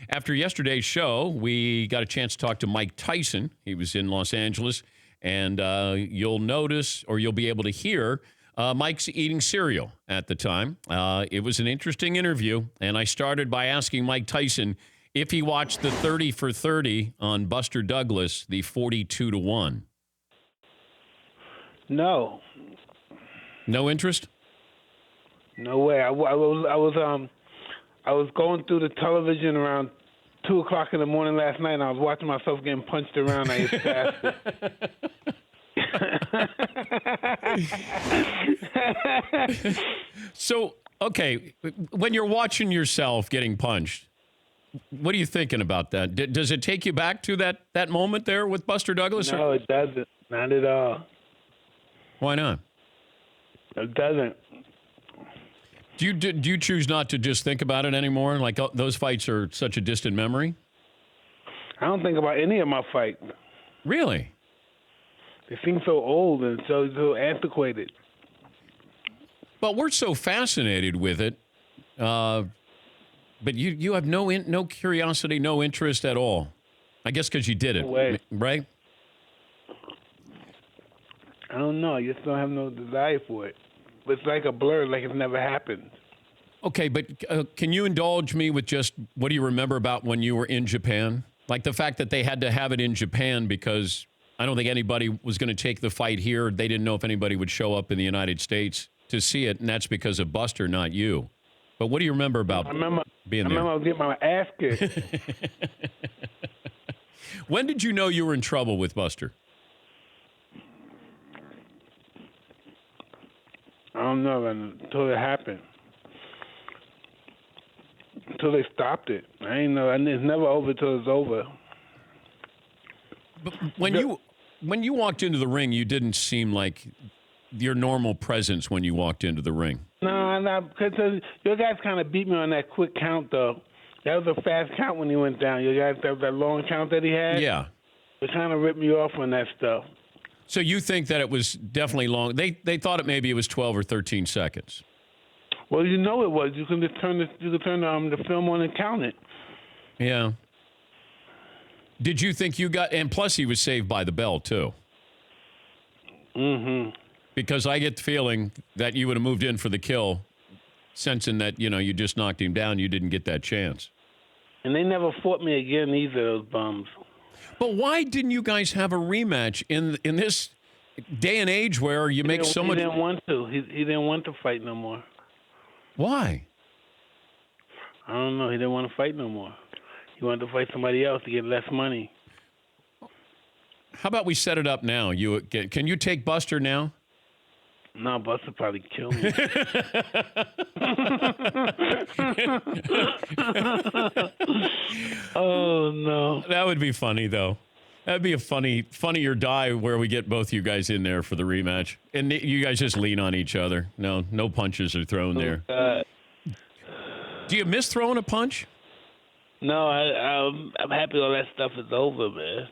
After yesterday's show, we got a chance to talk to Mike Tyson. He was in Los Angeles, and you'll notice, or you'll be able to hear, Mike's eating cereal at the time. It was an interesting interview, and I started by asking Mike Tyson if he watched the 30 for 30 on Buster Douglas, the 42-1. No. No interest? No way. I was going through the television around 2 o'clock in the morning last night, and I was watching myself getting punched around. I just fasted. So, okay, when you're watching yourself getting punched, what are you thinking about that? Does it take you back to that moment there with Buster Douglas? No, it doesn't. Not at all. Why not? It doesn't. Do you choose not to just think about it anymore? Like those fights are such a distant memory? I don't think about any of my fights. Really? They seem so old and so antiquated. But we're so fascinated with it. But you have no curiosity, no interest at all. I guess because you did it, No way. right? I don't know. I just don't have no desire for it. It's like a blur, like it's never happened. Okay, but can you indulge me with just what do you remember about when you were in Japan? Like the fact that they had to have it in Japan because I don't think anybody was going to take the fight here. They didn't know if anybody would show up in the United States to see it, and that's because of Buster, not you. But what do you remember about being there? I remember getting my ass kicked. When did you know you were in trouble with Buster? I don't know until it happened. Until they stopped it. I ain't know. And it's never over till it's over. But when you walked into the ring, you didn't seem like your normal presence when you walked into the ring. No, because your guys kind of beat me on that quick count, though. That was a fast count when he went down. Your guys, that long count that he had. Yeah. It kind of ripped me off on that stuff. So you think that it was definitely long? They thought maybe it was 12 or 13 seconds. Well, you know it was. You can just turn the film on and count it. Yeah. Did you think you got? And plus, he was saved by the bell too. Mm-hmm. Because I get the feeling that you would have moved in for the kill, sensing that you just knocked him down. You didn't get that chance. And they never fought me again either. Those bums. But why didn't you guys have a rematch in this day and age where you make so much? He didn't want to. He didn't want to fight no more. Why? I don't know. He didn't want to fight no more. He wanted to fight somebody else to get less money. How about we set it up now? Can you take Buster now? No, Buster probably kill me. Oh, no. That would be funny, though. That'd be a funny or die where we get both you guys in there for the rematch. And you guys just lean on each other. No punches are thrown there. Do you miss throwing a punch? No, I'm happy all that stuff is over, man.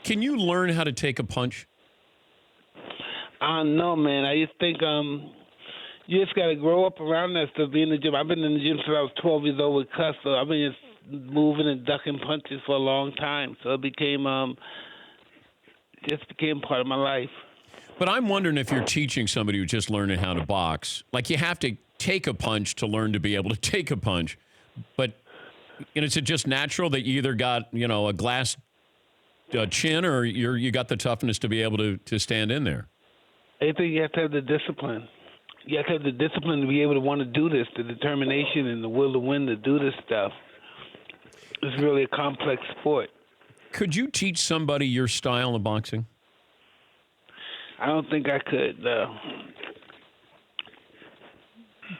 Can you learn how to take a punch? I don't know, man. I just think you just got to grow up around that stuff, be in the gym. I've been in the gym since I was 12 years old with Cuss, so I've been just moving and ducking punches for a long time. So it became part of my life. But I'm wondering if you're teaching somebody who's just learning how to box. Like you have to take a punch to learn to be able to take a punch. But is it just natural that you either got, a glass chin or you got the toughness to be able to stand in there? I think you have to have the discipline. You have to have the discipline to be able to want to do this, the determination and the will to win to do this stuff. It's really a complex sport. Could you teach somebody your style of boxing? I don't think I could, no.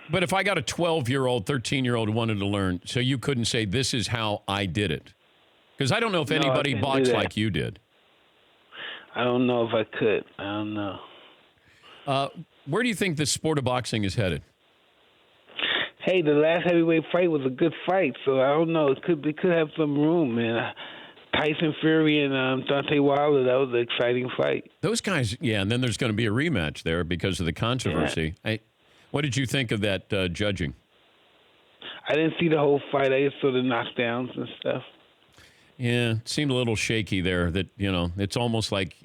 But if I got a 12-year-old, 13-year-old who wanted to learn, so you couldn't say, this is how I did it? Because I don't know if anybody boxed like you did. I don't know if I could. I don't know. Where do you think the sport of boxing is headed? Hey, the last heavyweight fight was a good fight, so I don't know. It could have some room, man. Tyson Fury and Deontay Wilder, that was an exciting fight. Those guys, yeah, and then there's going to be a rematch there because of the controversy. Yeah. What did you think of that judging? I didn't see the whole fight. I just saw the knockdowns and stuff. Yeah, it seemed a little shaky there. That, it's almost like,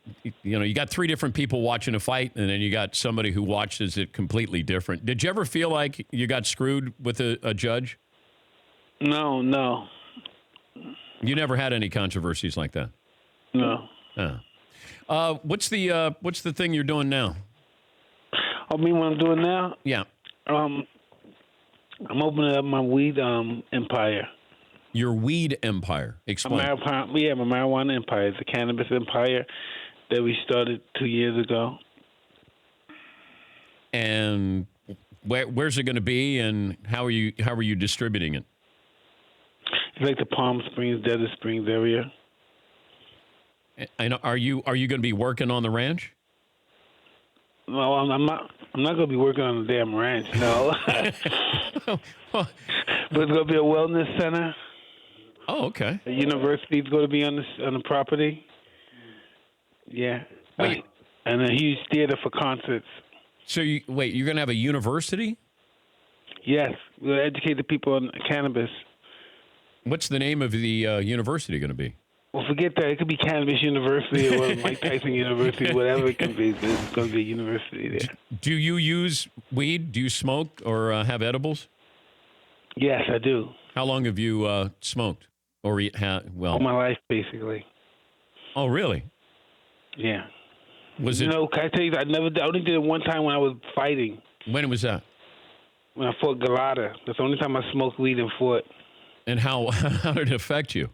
you got three different people watching a fight, and then you got somebody who watches it completely different. Did you ever feel like you got screwed with a judge? No. You never had any controversies like that? No. What's the thing you're doing now? I mean, what I'm doing now? Yeah. I'm opening up my weed empire. Your weed empire. Explain. My marijuana empire. It's a cannabis empire that we started 2 years ago. And where's it going to be, and how are you distributing it? It's like the Palm Springs, Desert Springs area. And are you going to be working on the ranch? No, I'm not. I'm not going to be working on the damn ranch. No. But it's going to be a wellness center. Oh, okay. A university is going to be on the property. Yeah. Wait. And a huge theater for concerts. So you're going to have a university? Yes. We'll educate the people on cannabis. What's the name of the university going to be? Well, forget that. It could be Cannabis University or Mike Tyson University, whatever it can be. There's going to be a university there. Do you use weed? Do you smoke or have edibles? Yes, I do. How long have you smoked? Or all my life, basically. Oh, really? Yeah. Was it? Can I tell you? I only did it one time when I was fighting. When was that? When I fought Galata. That's the only time I smoked weed and fought. And how did it affect you?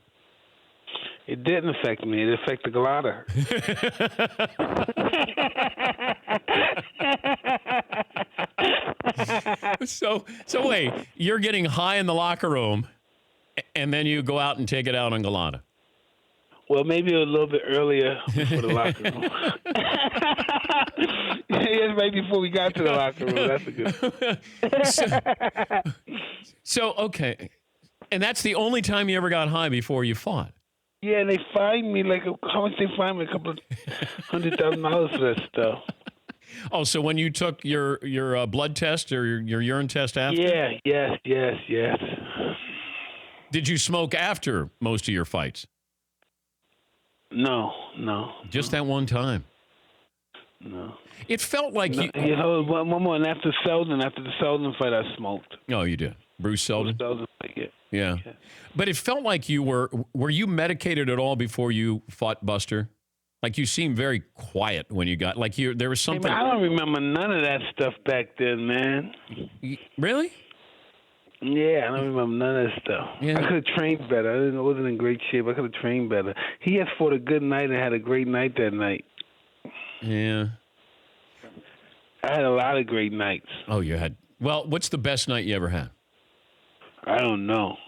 It didn't affect me. It affected Galata. So wait, you're getting high in the locker room, and then you go out and take it out on Galata. Well, maybe a little bit earlier for the locker room. Yeah, right before we got to the locker room. That's a good. So okay, and that's the only time you ever got high before you fought. Yeah, and they fined me how much they fined me? A couple of $100,000 for that stuff. Oh, so when you took your blood test or your urine test after? Yeah, yes. Did you smoke after most of your fights? No. Just that one time? No. It felt like one more, and after the Selden fight, I smoked. Oh, you did? Bruce Selden? Yeah. But it felt like were you medicated at all before you fought Buster? Like you seemed very quiet when you got, there was something. Hey, man, I don't remember none of that stuff back then, man. Really? Yeah, I don't remember none of that stuff. Yeah. I could have trained better. I wasn't in great shape. I could have trained better. He had fought a good night and had a great night that night. Yeah. I had a lot of great nights. Oh, you had. Well, what's the best night you ever had? I don't know.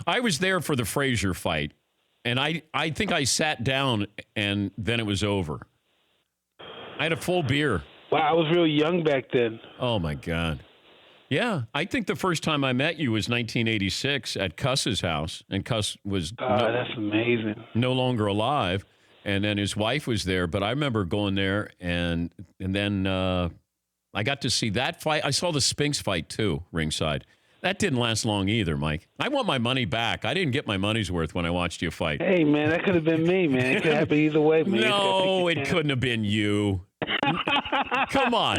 I was there for the Frazier fight, and I think I sat down, and then it was over. I had a full beer. Wow, I was real young back then. Oh, my God. Yeah, I think the first time I met you was 1986 at Cuss's house, and Cuss was that's amazing. No longer alive, and then his wife was there. But I remember going there, and then I got to see that fight. I saw the Spinks fight too, ringside. That didn't last long either, Mike. I want my money back. I didn't get my money's worth when I watched you fight. Hey, man, that could have been me, man. It could happen either way, man. No, it couldn't have been you. Come on.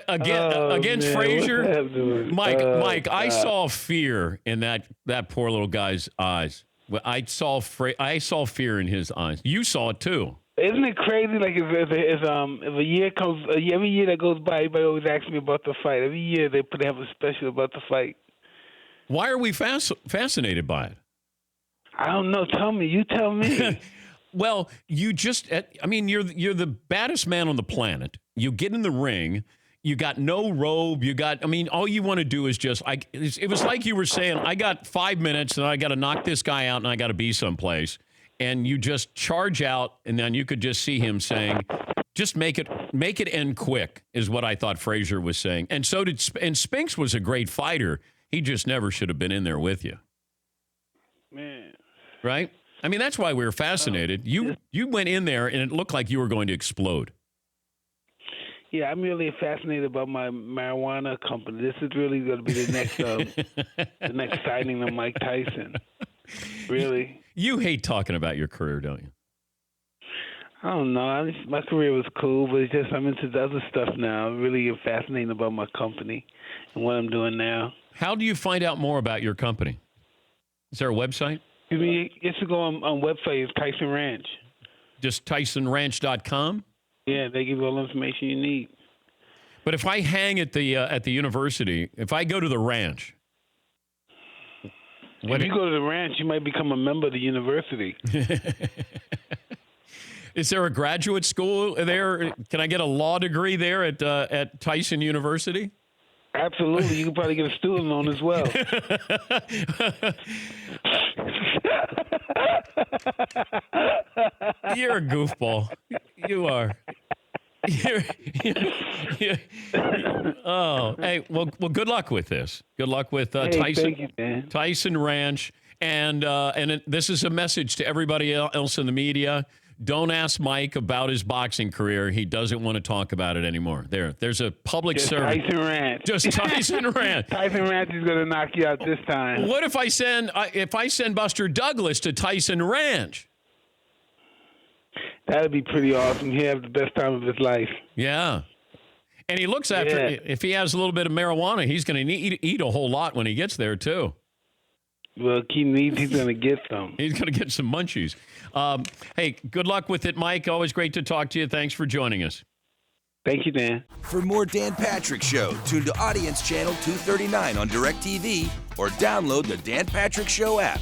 Against Frazier, Mike, I saw fear in that poor little guy's eyes. I saw fear in his eyes. You saw it too. Isn't it crazy? Like if a year comes, every year that goes by, everybody always asks me about the fight. Every year they have a special about the fight. Why are we fascinated by it? I don't know. Tell me. You tell me. Well, you're the baddest man on the planet. You get in the ring. You got no robe. All you want to do is it was like you were saying, I got 5 minutes and I got to knock this guy out and I got to be someplace. And you just charge out, and then you could just see him saying, just make it end quick, is what I thought Frazier was saying. And Spinks was a great fighter. He just never should have been in there with you. Man. Right? I mean, that's why we were fascinated. You went in there, and it looked like you were going to explode. Yeah, I'm really fascinated about my marijuana company. This is really going to be the next signing of Mike Tyson. Really. You hate talking about your career, don't you? I don't know. My career was cool, but it's just I'm into the other stuff now. I'm really fascinated about my company and what I'm doing now. How do you find out more about your company? Is there a website? You should go on website. It's Tyson Ranch. Just TysonRanch.com? Yeah, they give you all the information you need. But if I hang at the university, if I go to the ranch, if you go to the ranch, you might become a member of the university. Is there a graduate school there? Can I get a law degree there at Tyson University? Absolutely. You can probably get a student loan as well. You're a goofball. You are. Oh, hey, well, good luck with this. Good luck with Tyson. Thank you, man. Tyson Ranch, and this is a message to everybody else in the media. Don't ask Mike about his boxing career. He doesn't want to talk about it anymore. There's a public service. Tyson Ranch. Just Tyson Ranch. Tyson Ranch is going to knock you out this time. What if I send Buster Douglas to Tyson Ranch? That'd be pretty awesome. He'd have the best time of his life. Yeah. And he looks after, if he has a little bit of marijuana, he's going to eat a whole lot when he gets there, too. Well, he's going to get some. He's going to get some munchies. Hey, good luck with it, Mike. Always great to talk to you. Thanks for joining us. Thank you, Dan. For more Dan Patrick Show, tune to Audience Channel 239 on DirecTV or download the Dan Patrick Show app.